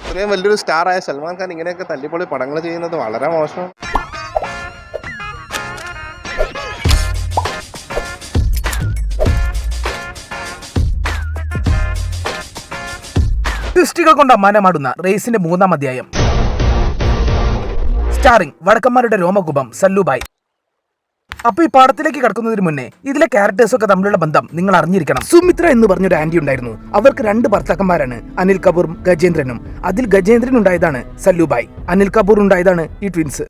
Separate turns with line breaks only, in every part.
ഇത്രയും വലിയൊരു സ്റ്റാറായ സൽമാൻ ഖാൻ ഇങ്ങനെയൊക്കെ തല്ലിപ്പൊളി പടങ്ങൾ ചെയ്യുന്നത് വളരെ മോശമാണ്.
ട്വിസ്റ്റുകൾ കൊണ്ട് അമ്മാനമാടുന്ന റേസിന്റെ 3-ാം അധ്യായം. സ്റ്റാറിംഗ് വടക്കന്മാരുടെ രോമകുപം സല്ലുഭായ്. അപ്പൊ ഈ പാടത്തിലേക്ക് കടക്കുന്നതിന് മുന്നേ ഇതിലെ ക്യാരക്ടേഴ്സ് ഒക്കെ തമ്മിലുള്ള ബന്ധം നിങ്ങൾ അറിഞ്ഞിരിക്കണം. സുമിത്ര എന്ന് പറഞ്ഞൊരു ആന്റി ഉണ്ടായിരുന്നു. അവർക്ക് 2 ഭർത്താക്കന്മാരാണ്, അനിൽ കപൂറും ഗജേന്ദ്രനും. അതിൽ ഗജേന്ദ്രൻ ഉണ്ടായതാണ് സല്ലുഭായ്, അനിൽ കപൂർ ഉണ്ടായതാണ് ഈ ട്വിൻസ്.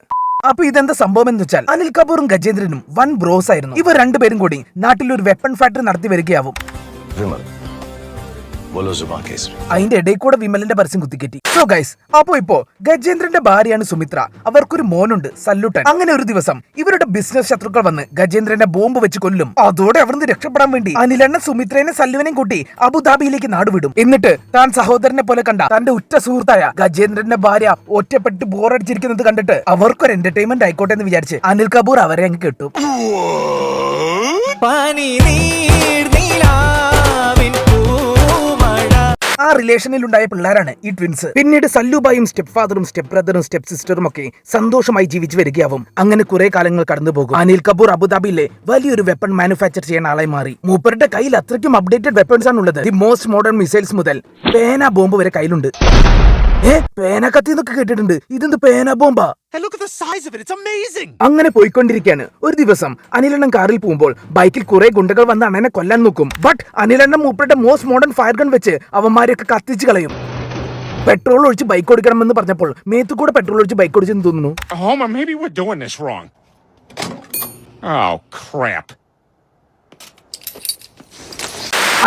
അപ്പൊ ഇതെന്താ സംഭവം എന്ന് വെച്ചാൽ അനിൽ കപൂറും ഗജേന്ദ്രനും വൻ ബ്രോസ് ആയിരുന്നു. ഇവർ 2 പേരും കൂടി നാട്ടിൽ ഒരു വെപ്പൺ ഫാക്ടറി നടത്തി വരികയാവും. അതിന്റെ ഇടയിൽ കൂടെ വിമലിന്റെ പരസ്യം കുത്തിക്കെറ്റി. സോ ഗൈസ്, ഇപ്പോ ഗജേന്ദ്രന്റെ ഭാര്യയാണ് സുമിത്ര. അവർക്കൊരു മോനുണ്ട് സല്ലുട്ടൻ. അങ്ങനെ ഒരു ദിവസം ഇവരുടെ ബിസിനസ് ശത്രുക്കൾ വന്ന് ഗജേന്ദ്രനെ ബോംബ് വെച്ച് കൊല്ലും. അതോടെ അവിടുന്ന് രക്ഷപ്പെടാൻ വേണ്ടി അനിലെണ്ണ സുമിത്രേനെ സല്ലുവിനെയും കൂട്ടി അബുദാബിയിലേക്ക് നാടുവിടും. എന്നിട്ട് താൻ സഹോദരനെ പോലെ കണ്ട തന്റെ ഉറ്റ സുഹൃത്തായ ഗജേന്ദ്രന്റെ ഭാര്യ ഒറ്റപ്പെട്ട് ബോറടിച്ചിരിക്കുന്നത് കണ്ടിട്ട് അവർക്കൊരു എന്റർടൈൻമെന്റ് ആയിക്കോട്ടെ എന്ന് വിചാരിച്ച് അനിൽ കപൂർ അവരെ അങ്ങ് കെട്ടും. ആ റിലേഷനിൽ ഉണ്ടായ പിള്ളേരാണ് ഈ ട്വിൻസ്. പിന്നീട് സല്ലുഭായും സ്റ്റെപ്പ് ഫാദറും സ്റ്റെപ്പ് ബ്രദറും സ്റ്റെപ്പ് സിസ്റ്ററും ഒക്കെ സന്തോഷമായി ജീവിച്ചു വരികയാവും. അങ്ങനെ കുറെ കാലങ്ങൾ കടന്നു പോകും. അനിൽ കപൂർ അബുദാബിയിലെ വലിയൊരു വെപ്പൺ മാനുഫാക്ചർ ചെയ്യുന്ന ആളായി മാറി. മൂപ്പരുടെ കയ്യിൽ അത്രയ്ക്കും അപ്ഡേറ്റഡ് വെപ്പൺസ് ആണുള്ളത്. ദി മോസ്റ്റ് മോഡേൺ മിസൈൽസ് മുതൽ പേന ബോംബ് വരെ കയ്യിലുണ്ട്. പേന കത്തി എന്നൊക്കെ കേട്ടിട്ടുണ്ട്. ഇതെന്ത് പേന ബോംബാ? അങ്ങനെ പോയിക്കൊണ്ടിരിക്കുകയാണ്. ഒരു ദിവസം അനിലെണ്ണം കാറിൽ പോകുമ്പോൾ ബൈക്കിൽ കുറെ ഗുണ്ടകൾ വന്ന് അണ്ണനെ കൊല്ലാൻ നോക്കും. ബട്ട് അനിലെണ്ണം മൂപ്പരുടെ മോസ്റ്റ് മോഡേൺ ഫയർ ഗൺ വെച്ച് അവന്മാരെയൊക്കെ കത്തിച്ച് കളയും. പെട്രോൾ ഒഴിച്ച് ബൈക്ക് ഓടിക്കണമെന്ന് പറഞ്ഞപ്പോൾ മേത്തുകൂടെ പെട്രോൾ ഒഴിച്ച് ബൈക്ക് ഓടിച്ചെന്ന് തോന്നുന്നു.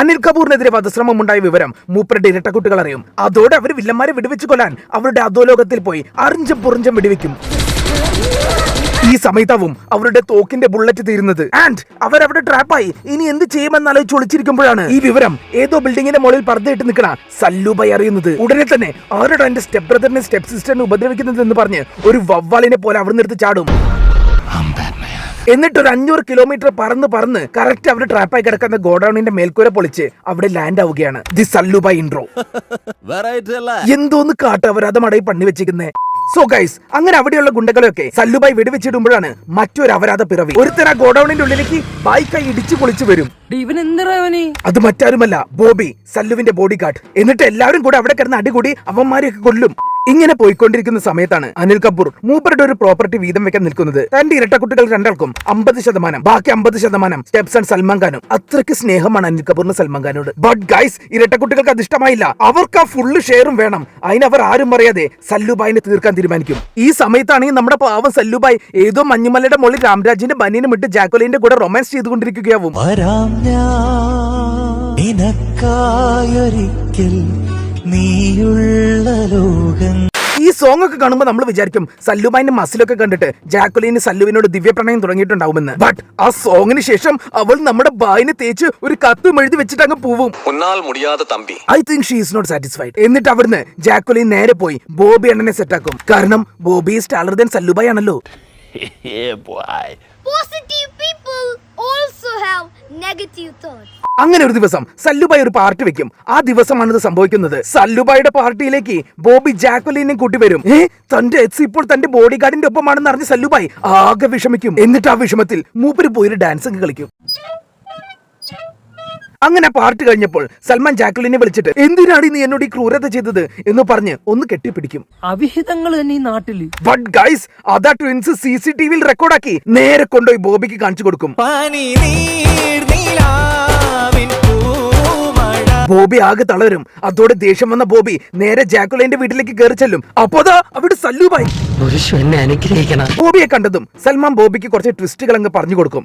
അനിൽ കപൂറിനെതിരെ വധശ്രമം ഉണ്ടായ വിവരം മൂപ്പരുടെ ഇരട്ടക്കുട്ടികൾ അറിയും. അതോടെ അവർ വില്ലന്മാരെ വെടിവെച്ച് കൊല്ലാൻ അവരുടെ അധോലോകത്തിൽ പോയി അറിഞ്ചം പുറിഞ്ചം വെടിവെക്കും. ഈ സമയത്താവും അവരുടെ തോക്കിന്റെ ബുള്ളറ്റ് തീരുന്നത്. ആൻഡ് അവരവിടെ ട്രാപ്പായി. ഇനി എന്ത് ചെയ്യുമെന്നാലോചിച്ച് ഒളിച്ചിരിക്കുമ്പോഴാണ് ഈ വിവരം ഏതോ ബിൽഡിങ്ങിന്റെ മുകളിൽ പർദ്ദയിട്ട് നിൽക്കണ സല്ലുഭായ് അറിയുന്നത്. ഉടനെ തന്നെ അവരുടെ എന്റെ സ്റ്റെപ്പ് ബ്രദറിനെ സ്റ്റെപ്പ് സിസ്റ്ററിനെ ഉപദ്രവിക്കുന്നത് എന്ന് പറഞ്ഞ് ഒരു വവ്വാലിനെ പോലെ അവിടെ നിർത്തി ചാടും. എന്നിട്ട് ഒരു 500 കിലോമീറ്റർ പറന്ന് കറക്റ്റ് അവിടെ ട്രാപ്പായി കിടക്കുന്ന ഗോഡൌണിന്റെ മേൽക്കൂര പൊളിച്ച് അവിടെ ലാൻഡ് ആവുകയാണ്. The Sallubhai intro. എന്തോന്ന് കാട്ടവരാധം അടയി പണി വെച്ചിരിക്കുന്നേ. സോ ഗൈസ്, അങ്ങനെ അവിടെയുള്ള ഗുണ്ടകളെയൊക്കെ സല്ലുഭായ് വെടിവെച്ചിടുമ്പോഴാണ് മറ്റൊരു അപരാധ പിറവി. ഒരുത്തര ഗോഡൌണിന്റെ ഉള്ളിലേക്ക് ബൈക്കായി ഇടിച്ചു പൊളിച്ചു വരും. അത് മറ്റാരുമല്ല, ബോബി, സല്ലുവിന്റെ ബോഡി ഗാർഡ്. എന്നിട്ട് എല്ലാവരും കൂടെ അവിടെ കിടന്ന് അടികൂടി അവന്മാരെയൊക്കെ കൊല്ലും. ഇങ്ങനെ പോയിക്കൊണ്ടിരിക്കുന്ന സമയത്താണ് അനിൽ കപൂർ മൂപ്പരുടെ ഒരു പ്രോപ്പർട്ടി വീതം വെക്കാൻ നിൽക്കുന്നത്. തന്റെ ഇരട്ടക്കുട്ടികൾ 2 50%, ബാക്കി 50% സ്റ്റെപ്സ് ആൻഡ് സൽമാൻ ഖാനും. അത്രയ്ക്ക് സ്നേഹമാണ് അനിൽ കപൂറിന് സൽമാൻ ഖാനോട്. ബട്ട് ഗൈസ്, ഇരട്ടക്കുട്ടികൾക്ക് അത് ഇഷ്ടമായില്ല. അവർക്ക് ആ ഫുള്ള് ഷെയറും വേണം. അതിനവർ ആരും അറിയാതെ സല്ലുഭായിനെ തീർക്കാൻ തീരുമാനിക്കും. ഈ സമയത്താണെങ്കിൽ നമ്മുടെ പാവം സല്ലുഭായ് ഏതോ മഞ്ഞുമലയുടെ മുകളിൽ രാംരാജിന്റെ ബനിയനും ഇട്ട് ജാക്കോലിന്റെ കൂടെ റൊമാൻസ് ചെയ്തുകൊണ്ടിരിക്കുകയാവും. ഈ സോങ് ഒക്കെ കാണുമ്പോൾ നമ്മൾ വിചാരിക്കും സല്ലുഭായിന്റെ മസിലൊക്കെ കണ്ടിട്ട് ജാക്കോലിന് സല്ലുവിനോട് ദിവ്യപ്രണയം തുടങ്ങിയിട്ടുണ്ടാവുമെന്ന്. ബട്ട് ആ സോങ്ങിന് ശേഷം അവൾ നമ്മുടെ ബായിനെ തേച്ച് ഒരു കത്തും എഴുതി വെച്ചിട്ട് അങ്ങ് പോവും. I think she is not satisfied. എന്നിട്ട് അവിടുന്ന് ജാക്കോലിൻ നേരെ പോയി ബോബി അണ്ണനെ സെറ്റാക്കും. കാരണം Bobby is taller than Sallu bhai ആണല്ലോ. അങ്ങനെ ഒരു ദിവസം സല്ലുഭായ് ഒരു പാർട്ടി വെക്കും. ആ ദിവസമാണിത് സംഭവിക്കുന്നത്. സല്ലുഭായുടെ പാർട്ടിയിലേക്ക് ബോബി ജാക്കോലിനെ കൂട്ടി വരും. തന്റെ എക്സ് ഇപ്പോൾ തന്റെ ബോഡി ഗാർഡിന്റെ ഒപ്പമാണെന്ന് അറിഞ്ഞ് സല്ലുഭായ് ആകെ വിഷമിക്കും. എന്നിട്ട് ആ വിഷമത്തിൽ മൂപ്പര് പോയി ഡാൻസ് കളിക്കും. അങ്ങനെ പാർട്ടി കഴിഞ്ഞപ്പോൾ സൽമാൻ ജാക്കോലിനെ വിളിച്ചിട്ട് എന്തിനാണ് നീ എന്നോട് ഈ ക്രൂരത ചെയ്തത് എന്ന് പറഞ്ഞ് ഒന്ന് കെട്ടിപ്പിടിക്കും.
അവിഹിതങ്ങൾ തന്നെ ഈ നാട്ടില്.
ബട്ട് ഗൈസ്, അതാ ട്വിൻസ് CCTV റെക്കോർഡാക്കി നേരെ കൊണ്ടുപോയി ബോബിക്ക് കാണിച്ചു കൊടുക്കും. ബോബി ആകെ തളരും. അതോടെ ദേഷ്യം വന്ന ബോബി നേരെ ജാക്കോലിന്റെ വീട്ടിലേക്ക് കയറി ചെല്ലും. അപ്പോതാ അവിടെ സല്ലുഭായ്. ബോബിയെ കണ്ടതും സൽമാൻ ബോബിക്ക് കുറച്ച് ട്വിസ്റ്റുകൾ അങ്ങ് പറഞ്ഞു കൊടുക്കും.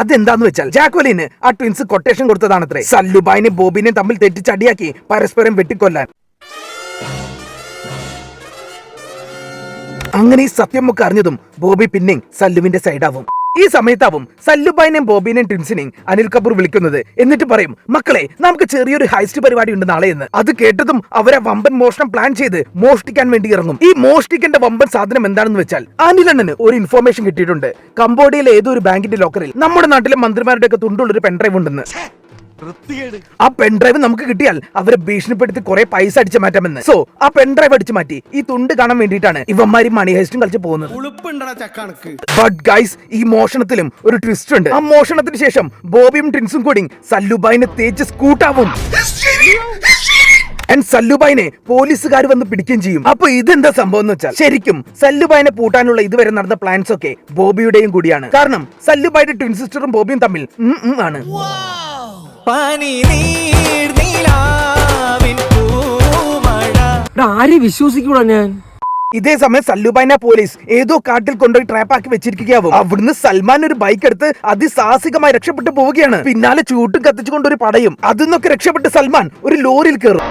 അതെന്താന്ന് വെച്ചാൽ ജാക്കോലിന് ആ ട്വിൻസ് കൊട്ടേഷൻ കൊടുത്തതാണത്രേ സല്ലുഭായിനെ ബോബിനെ തമ്മിൽ തെറ്റിച്ചടിയാക്കി പരസ്പരം വെട്ടിക്കൊല്ലാൻ. അങ്ങനെ ഈ സത്യമൊക്കെ അറിഞ്ഞതും ബോബി പിന്നെ സല്ലുവിന്റെ സൈഡാവും. ഈ സമയത്താവും സല്ലുഭായിനെയും ബോബിനെയും ട്വിൻസിനെയും അനിൽ കപൂർ വിളിക്കുന്നത്. എന്നിട്ട് പറയും, മക്കളെ നമുക്ക് ചെറിയൊരു ഹൈസ്റ്റ് പരിപാടി ഉണ്ട് നാളെ എന്ന്. അത് കേട്ടതും അവരെ വമ്പൻ മോഷണം പ്ലാൻ ചെയ്ത് മോഷ്ടിക്കാൻ വേണ്ടി ഇറങ്ങും. ഈ മോഷ്ടിക്കേണ്ട വമ്പൻ സാധനം എന്താണെന്ന് വെച്ചാൽ അനിലണ്ണന് ഒരു ഇൻഫോർമേഷൻ കിട്ടിയിട്ടുണ്ട്. കംബോഡിയയിലെ ഏതോ ഒരു ബാങ്കിന്റെ ലോക്കറിൽ നമ്മുടെ നാട്ടിലെ മന്ത്രിമാരുടെ ഒക്കെ തുണ്ടുള്ളൊരു പെൻഡ്രൈവ് ഉണ്ടെന്ന്. ആ പെൺഡ്രൈവ് നമുക്ക് കിട്ടിയാൽ അവരെ ഭീഷണിപ്പെടുത്തി കുറെ പൈസ അടിച്ചു മാറ്റാമെന്ന്. സോ ആ പെൺഡ്രൈവ് അടിച്ചു മാറ്റി ഈ തുണ്ട് കാണാൻ വേണ്ടിയിട്ടാണ് ഇവന്മാരി മണി ഹേസ്റ്റും കളിച്ച് പോകുന്നത്. ബട്ട് ഗൈസ്, ഈ മോഷണത്തിലും ഒരു ട്വിസ്റ്റ് ഉണ്ട്. ആ മോഷണത്തിന് ശേഷം ബോബിയും ടിൻസും കൂടി സല്ലുബായിനെ തേച്ച് സ്കൂട്ടാവും. സല്ലുബായിനെ പോലീസുകാർ വന്ന് പിടിക്കുകയും ചെയ്യും. അപ്പൊ ഇതെന്താ സംഭവം എന്ന് വെച്ചാൽ, ശരിക്കും സല്ലുബായിനെ പൂട്ടാനുള്ള ഇതുവരെ നടന്ന പ്ലാൻസ് ഒക്കെ ബോബിയുടെയും കൂടിയാണ്. കാരണം സല്ലുബായിയുടെ ട്വിൻ സിസ്റ്ററും ബോബിയും തമ്മിൽ ആണ്.
ആരെ വിശ്വസിക്കൂടാ ഞാൻ.
ഇതേ സമയം സല്ലുബായിനെ പോലീസ് ഏതോ കാട്ടിൽ കൊണ്ടുപോയി ട്രാപ്പാക്കി വെച്ചിരിക്കുകയാവും. അവിടുന്ന് സൽമാൻ ഒരു ബൈക്ക് എടുത്ത് അതിസാഹസികമായി രക്ഷപ്പെട്ടു പോവുകയാണ്. പിന്നാലെ ചൂട്ടും കത്തിച്ചുകൊണ്ടൊരു പടയും. അതിന്നൊക്കെ രക്ഷപ്പെട്ട് സൽമാൻ ഒരു ലോറിയിൽ കയറും.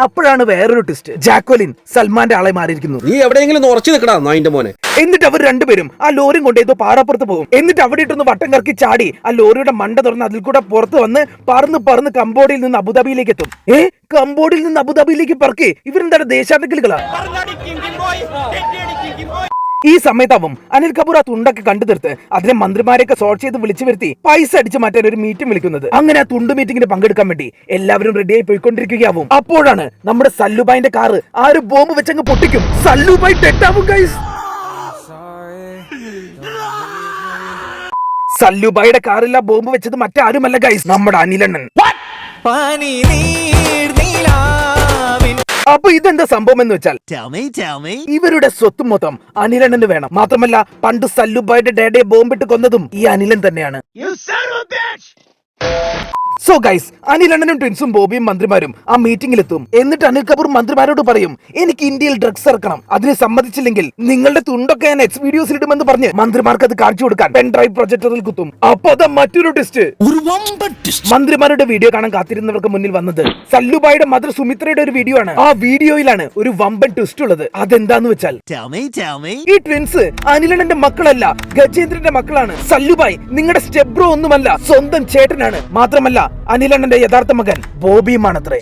അപ്പോഴാണ് വേറൊരു ട്വിസ്റ്റ്. ജാക്വലിൻ സൽമാന്റെ ആളെ മാറിയിരിക്കുന്നു.
നീ എവിടെയെങ്കിലും ഉറച്ചു നിൽക്കടാ നായിന്റെ മോനെ.
എന്നിട്ട് അവർ രണ്ടുപേരും ആ ലോറിയും കൊണ്ട് ഏതോ പാറപ്പുറത്ത് പോകും. എന്നിട്ട് അവിടെ ഇട്ടൊന്ന് വട്ടം കറക്കി ചാടി ആ ലോറിയുടെ മണ്ട തുറന്ന് അതിൽ കൂടെ പുറത്ത് വന്ന് പറന്ന് കംബോഡിയയിൽ നിന്ന് അബുദാബിയിലേക്ക് എത്തും. കംബോഡിയയിൽ നിന്ന് അബുദാബിയിലേക്ക് പറക്കേ ഇവരെന്താണ് ദേശാടകികളാ. ഈ സമയത്താവും അനിൽ കപൂർ ആ തുണ്ടൊക്കെ കണ്ടു തീർത്ത് അതിനെ മന്ത്രിമാരെയൊക്കെ സോർട്ട് ചെയ്ത് വിളിച്ചു വരുത്തി പൈസ അടിച്ചു മാറ്റാൻ ഒരു മീറ്റിംഗ് വിളിക്കുന്നത്. അങ്ങനെ ആ തുണ്ട് മീറ്റിംഗിന് പങ്കെടുക്കാൻ വേണ്ടി എല്ലാവരും റെഡിയായി പോയിക്കൊണ്ടിരിക്കുകയാവും. അപ്പോഴാണ് നമ്മുടെ സല്ലുബായിന്റെ കാറ് ആ ഒരു ബോംബ് വെച്ചങ്ങ് പൊട്ടിക്കും. സല്ലുബായി ഡെഡാവും ഗൈസ്. സല്ലുബായിയുടെ കാറിൽ ആ ബോംബ് വെച്ചത് മറ്റാരുമല്ല ഗൈസ്, നമ്മുടെ അനിലണ്ണൻ. അപ്പൊ ഇതെന്താ സംഭവം എന്ന് വെച്ചാൽ, ഇവരുടെ സ്വത്തും മൊത്തം അനിലണ്ണന് വേണം. മാത്രമല്ല പണ്ട് സല്ലുബായിയുടെ ഡാഡയെ ബോംബിട്ട് കൊന്നതും ഈ അനിലൻ തന്നെയാണ്. സോ ഗൈസ്, അനിലണ്ണനും ട്വിൻസും ബോബിയും മന്ത്രിമാരും ആ മീറ്റിംഗിലെത്തും. എന്നിട്ട് അനിൽ കപൂർ മന്ത്രിമാരോട് പറയും, എനിക്ക് ഇന്ത്യയിൽ ഡ്രഗ്സ് ഇറക്കണം, അതിന് സമ്മതിച്ചില്ലെങ്കിൽ നിങ്ങളുടെ തുണ്ടൊക്കെ ഞാൻ നെക്സ്റ്റ് വീഡിയോസിൽ ഇടുമെന്ന് പറഞ്ഞ് മന്ത്രിമാർക്ക് അത് കാണിച്ചു കൊടുക്കാൻ പെൻ ഡ്രൈവ് പ്രൊജക്ടറിൽ കുത്തും. അപ്പൊ അതാ മറ്റൊരു ട്വിസ്റ്റ്. മന്ത്രിമാരുടെ വീഡിയോ കാണാൻ കാത്തിരുന്നവർക്ക് മുന്നിൽ വന്നത് സല്ലുബായിയുടെ മദർ സുമിത്രയുടെ ഒരു വീഡിയോ ആണ്. ആ വീഡിയോയിലാണ് ഒരു വമ്പൻ ട്വിസ്റ്റ് ഉള്ളത്. അതെന്താന്ന് വെച്ചാൽ, ഈ ട്വിൻസ് അനിലണ്ണന്റെ മക്കളല്ല, ഗജേന്ദ്രന്റെ മക്കളാണ്. സല്ലുബായ് നിങ്ങളുടെ സ്റ്റെപ്പ് ബ്രോ ഒന്നുമല്ല, സ്വന്തം ചേട്ടനാണ്. മാത്രമല്ല അനിലണ്ണന്റെ യഥാർത്ഥ മകൻ ബോബിയുമാണത്രേ.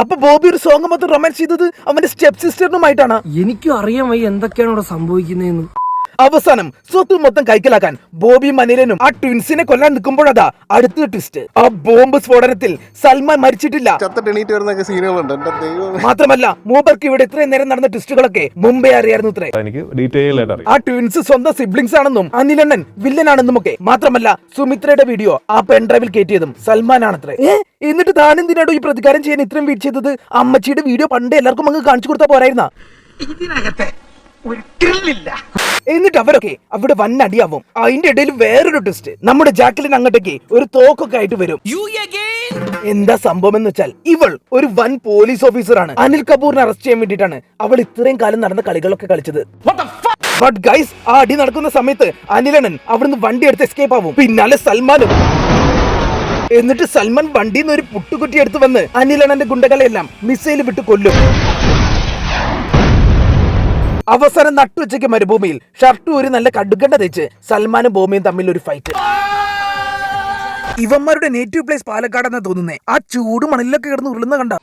അപ്പൊ ബോബി ഒരു സോങ് മൊത്തം റൊമാൻസ് ചെയ്തത് അവന്റെ സ്റ്റെപ്പ് സിസ്റ്ററിനുമായിട്ടാണ്.
എനിക്കും അറിയാൻ വയ്യ എന്തൊക്കെയാണ് ഇവിടെ സംഭവിക്കുന്നതെന്ന്.
അവസാനം സ്വത്ത് മൊത്തം കൈക്കലാക്കാൻ ബോബിയും അനിലനും ആ ട്വിൻസിനെ കൊല്ലാൻ നിൽക്കുമ്പോഴതാ അടുത്ത ട്വിസ്റ്റ്. ആ ബോംബ് സ്ഫോടനത്തിൽ സൽമാൻ മരിച്ചിട്ടില്ല. മാത്രമല്ല മൂപ്പർക്ക് ഇവിടെ ഇത്രയും നേരം നടന്ന ട്വിസ്റ്റുകളൊക്കെ മുമ്പേ അറിയായിരുന്നു ഇത്രേ. ആ ട്വിൻസ് സ്വന്തം സിബ്ലിംഗ്സ് ആണെന്നും അനിലണ്ണൻ വില്ലനാണെന്നും ഒക്കെ. മാത്രമല്ല സുമിത്രയുടെ വീഡിയോ ആ പെൻഡ്രൈവിൽ കയറ്റിയതും സൽമാൻ ആണത്രേ. എന്നിട്ട് താനെന്തിനാണോ ഈ പ്രതികാരം ചെയ്യാൻ ഇത്രയും വെയിറ്റ് ചെയ്തത്? അമ്മച്ചിയുടെ വീഡിയോ പണ്ട് എല്ലാവർക്കും അങ്ങ് കാണിച്ചു കൊടുത്താ പോരായിരുന്ന. എന്നിട്ട് അവരൊക്കെ അവിടെ വന്നടിയാവും. അതിന്റെ ഇടയിൽ വേറൊരു ട്വിസ്റ്റ്. നമ്മുടെ ജാക്വലിൻ അങ്ങോട്ടേക്ക് ഒരു തോക്കൊക്കെ ആയിട്ട് വരും. എന്താ സംഭവം എന്ന് വെച്ചാൽ, ഇവൾ ഒരു വൻ പോലീസ് ഓഫീസറാണ്. അനിൽ കപൂറിനെ അറസ്റ്റ് ചെയ്യാൻ വേണ്ടിയിട്ടാണ് അവൾ ഇത്രയും കാലം നടന്ന കളികളൊക്കെ കളിച്ചത്. ബട്ട് ഗൈസ്, ആ അടി നടക്കുന്ന സമയത്ത് അനിലണ്ണൻ അവിടുന്ന് വണ്ടി എടുത്ത് എസ്കേപ്പ് ആവും. പിന്നാലെ സൽമാനും. എന്നിട്ട് സൽമാൻ വണ്ടിയിൽ നിന്ന് ഒരു പുട്ടുകുറ്റി എടുത്ത് വന്ന് അനിലണ്ണന്റെ ഗുണ്ടകളെല്ലാം മിസൈൽ വിട്ട് കൊല്ലും. അവസാനം നട്ടുവച്ചയ്ക്ക് മരുഭൂമിയിൽ ഷർട്ട് ഒരു നല്ല കടുകണ്ട തേച്ച് സൽമാനും ബോമിയും തമ്മിൽ ഒരു ഫൈറ്റ്. ഇവന്മാരുടെ നേറ്റീവ് പ്ലേസ് പാലക്കാടെന്നാ തോന്നുന്നേ. ആ ചൂട് മണലിലൊക്കെ കിടന്ന് ഉരുളുന്ന കണ്ട.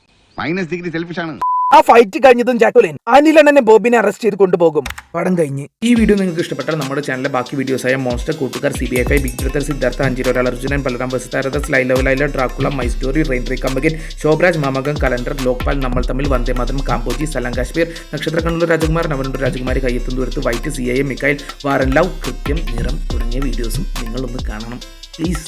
ആ ഫൈറ്റ് കഴിഞ്ഞതും ജാക്വലിൻ അനിലണ്ണനെ ബോബിനെ അറസ്റ്റ് ചെയ്ത് കൊണ്ടുപോകും. പടം കഴിഞ്ഞ്. ഈ വീഡിയോ നിങ്ങൾക്ക് ഇഷ്ടപ്പെട്ടാൽ നമ്മുടെ ചാനലിലെ ബാക്കി വീഡിയോസായ മോൺസ്റ്റർ, കൂട്ടുകാർ, CBI5, ബിഗ് ബ്രദർ, സിദ്ധാർത്ഥ, അഞ്ചിരോരാൾ, അർജുനൻ, ബലറാം, വസുതാരദാസ്, Laila, Dracula, my story, rain tree കമ്പകൻ, ശോഭരാജ്, മാമകം, കലണ്ടർ, ലോക്പാൽ, നമ്മൾ തമ്മിൽ, വന്ദേ മാതരം, കാമ്പോജി, സലാം കാശ്മീർ, നക്ഷത്ര കണ്ണൂർ രാജകുമാർ, നവനൂർ രാജകുമാരി, കയ്യെത്തും ദൂരത്ത്, വൈറ്റ്, CIA, മിക്കായിൽ, വാറൻ ലവ്, കൃത്യം, നിറം തുടങ്ങിയ വീഡിയോസും നിങ്ങളൊന്ന് കാണണം പ്ലീസ്.